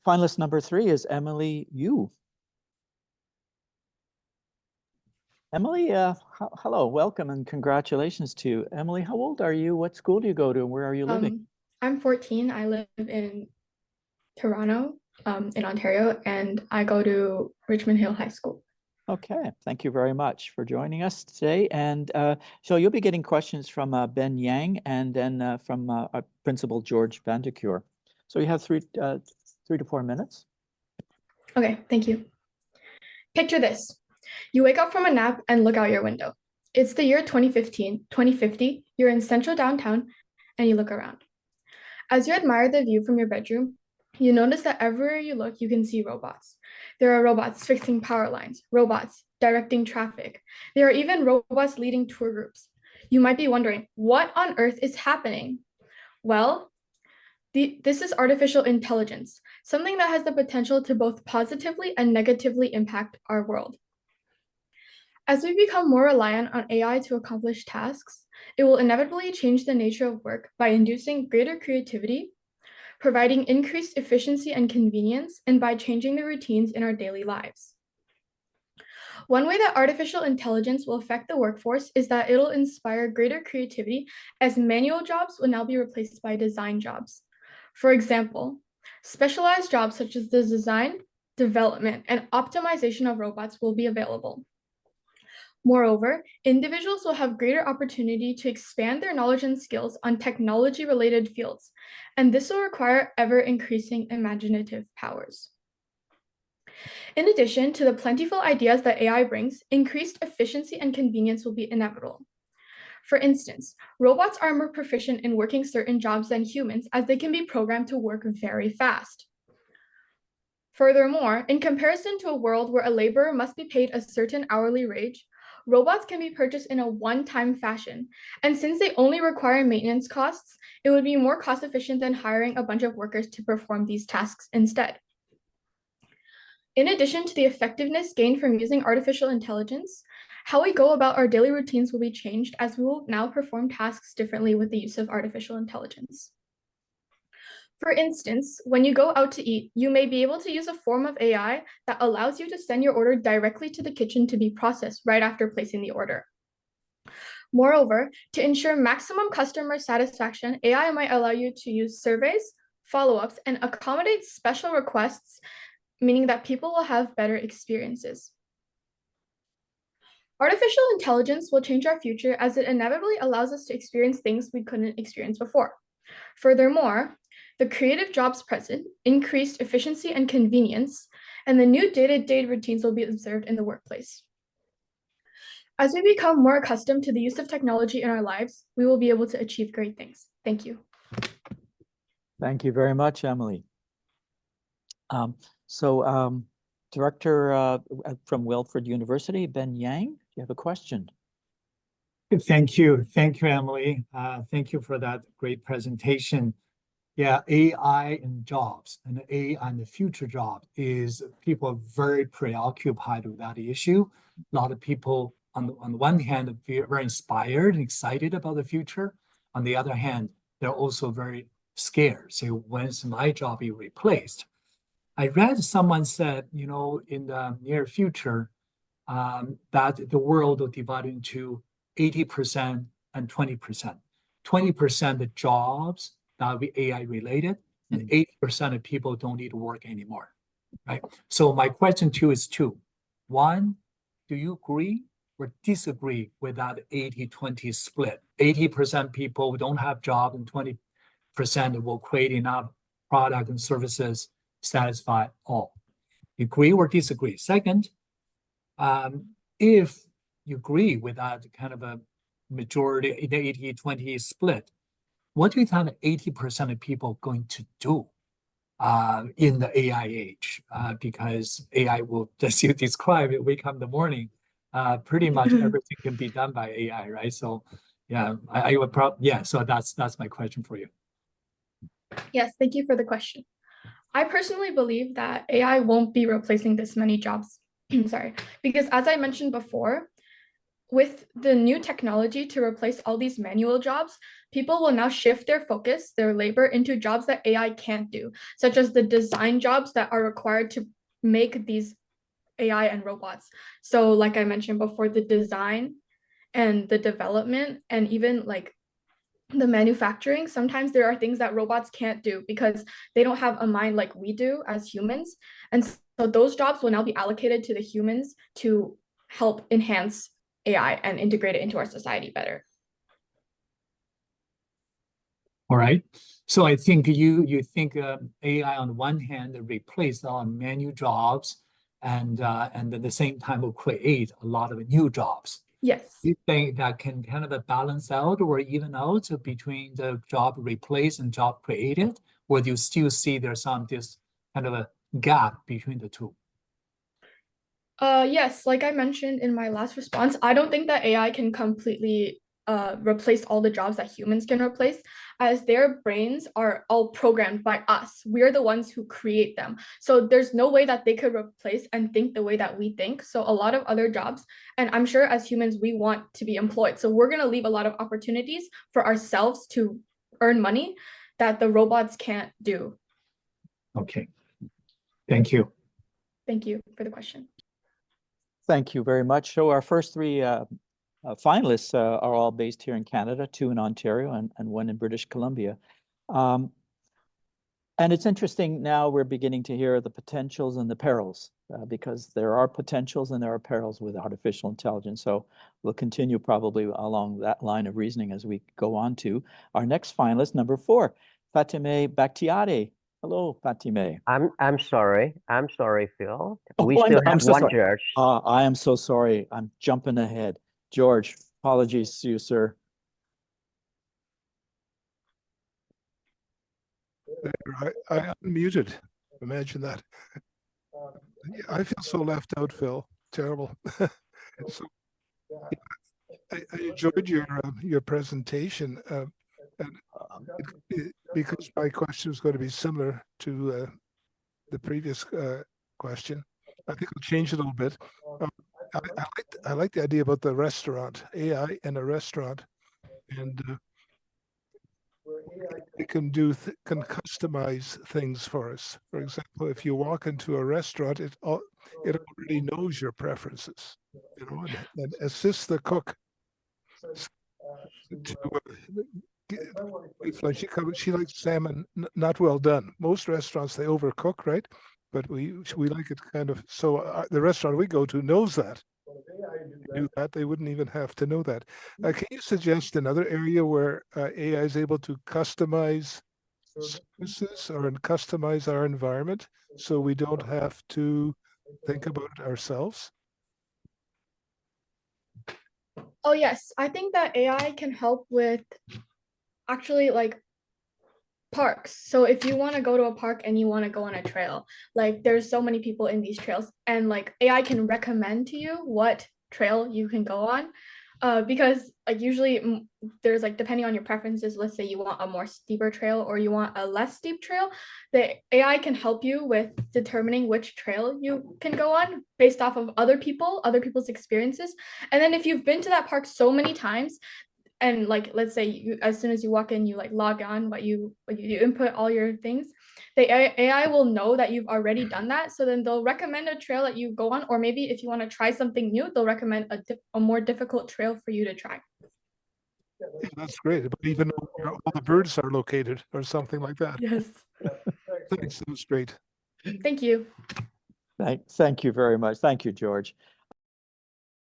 finalist number 3 is Emily Yu. Emily, hello, welcome and congratulations to you. Emily, how old are you? What school do you go to and where are you living? I'm 14. I live in Toronto, in Ontario, and I go to Richmond Hill High School. Okay, thank you very much for joining us today. And so you'll be getting questions from Ben Yang and then from our Principal George Vandecure. So you have 3 to 4 minutes. Okay, thank you. Picture this. You wake up from a nap and look out your window. It's the year 2050, you're in central downtown, and you look around. As you admire the view from your bedroom, you notice that everywhere you look, you can see robots. There are robots fixing power lines, robots directing traffic. There are even robots leading tour groups. You might be wondering, what on earth is happening? Well, this is artificial intelligence, something that has the potential to both positively and negatively impact our world. As we become more reliant on AI to accomplish tasks, it will inevitably change the nature of work by inducing greater creativity, providing increased efficiency and convenience, and by changing the routines in our daily lives. One way that artificial intelligence will affect the workforce is that it'll inspire greater creativity, as manual jobs will now be replaced by design jobs. For example, specialized jobs such as the design, development, and optimization of robots will be available. Moreover, individuals will have greater opportunity to expand their knowledge and skills on technology-related fields, and this will require ever-increasing imaginative powers. In addition to the plentiful ideas that AI brings, increased efficiency and convenience will be inevitable. For instance, robots are more proficient in working certain jobs than humans, as they can be programmed to work very fast. Furthermore, in comparison to a world where a laborer must be paid a certain hourly wage, robots can be purchased in a one-time fashion, and since they only require maintenance costs, it would be more cost-efficient than hiring a bunch of workers to perform these tasks instead. In addition to the effectiveness gained from using artificial intelligence, how we go about our daily routines will be changed, as we will now perform tasks differently with the use of artificial intelligence. For instance, when you go out to eat, you may be able to use a form of AI that allows you to send your order directly to the kitchen to be processed right after placing the order. Moreover, to ensure maximum customer satisfaction, AI might allow you to use surveys, follow-ups, and accommodate special requests, meaning that people will have better experiences. Artificial intelligence will change our future as it inevitably allows us to experience things we couldn't experience before. Furthermore, the creative jobs present, increased efficiency and convenience, and the new day-to-day routines will be observed in the workplace. As we become more accustomed to the use of technology in our lives, we will be able to achieve great things. Thank you. Thank you very much, Emily. Director from Wilfrid University, Ben Yang, do you have a question? Thank you, Emily. Thank you for that great presentation. Yeah, AI and jobs and AI and the future job is people are very preoccupied with that issue. A lot of people on the one hand are very inspired and excited about the future. On the other hand, they're also very scared. So when's my job be replaced? I read someone said, in the near future, that the world will divide into 80% and 20%. 20% of jobs that will be AI related, and 80% of people don't need to work anymore, right? So my question to you is two. One, do you agree or disagree with that 80-20 split? 80% people don't have job and 20% will create enough product and services satisfy all. Agree or disagree? Second, if you agree with that kind of a majority, the 80-20 split, what do you think 80% of people are going to do in the AI age? Because AI will, as you described, it wake up in the morning, pretty much everything can be done by AI, right? So yeah, I would probably, yeah, so that's my question for you. Yes, thank you for the question. I personally believe that AI won't be replacing this many jobs, sorry, because as I mentioned before, with the new technology to replace all these manual jobs, people will now shift their focus, their labor into jobs that AI can't do, such as the design jobs that are required to make these AI and robots. So like I mentioned before, the design and the development and even like the manufacturing, sometimes there are things that robots can't do because they don't have a mind like we do as humans. And so those jobs will now be allocated to the humans to help enhance AI and integrate it into our society better. All right. So I think you think AI on one hand replace our manual jobs and at the same time will create a lot of new jobs. Yes. You think that can kind of balance out or even out between the job replaced and job created, or do you still see there's this kind of a gap between the two? Yes, like I mentioned in my last response, I don't think that AI can completely replace all the jobs that humans can replace, as their brains are all programmed by us. We're the ones who create them. So there's no way that they could replace and think the way that we think. So a lot of other jobs, and I'm sure as humans, we want to be employed. So we're going to leave a lot of opportunities for ourselves to earn money that the robots can't do. Okay. Thank you. Thank you for the question. Thank you very much. So our first three finalists are all based here in Canada, 2 in Ontario and 1 in British Columbia. And it's interesting now we're beginning to hear the potentials and the perils because there are potentials and there are perils with artificial intelligence. So we'll continue probably along that line of reasoning as we go on to our next finalist, number 4, Fatime Bakhtiari. Hello, Fatime. I'm sorry, Phil. Oh, We still I'm have so one sorry. judge. I am so sorry. I'm jumping ahead. George, apologies to you, sir. I unmuted. Imagine that. I feel so left out, Phil. Terrible. So I enjoyed your presentation, and because my question is going to be similar to the previous question. I think I'll change it a little bit. I like the idea about the restaurant, AI in a restaurant, and it can can customize things for us. For example, if you walk into a restaurant, it already knows your preferences, and assists the cook to like she likes salmon not well done. Most restaurants they overcook, right? But we like it kind of so. The restaurant we go to knows that. Do that, they wouldn't even have to know that. Can you suggest another area where AI is able to customize services or customize our environment so we don't have to think about it ourselves? Oh, yes. I think that AI can help with actually like parks. So if you want to go to a park and you want to go on a trail, like there's so many people in these trails, and like AI can recommend to you what trail you can go on. Because like usually there's like depending on your preferences, let's say you want a more steeper trail or you want a less steep trail, the AI can help you with determining which trail you can go on based off of other people's experiences. And then if you've been to that park so many times, and like let's say you, as soon as you walk in, you like log on, you input all your things, the AI will know that you've already done that, so then they'll recommend a trail that you go on, or maybe if you want to try something new, they'll recommend a more difficult trail for you to try. Yeah, that's great. But even though all the birds are located or something like that. Yes. Thanks, that was great. Thank you. Thank you very much. Thank you, George.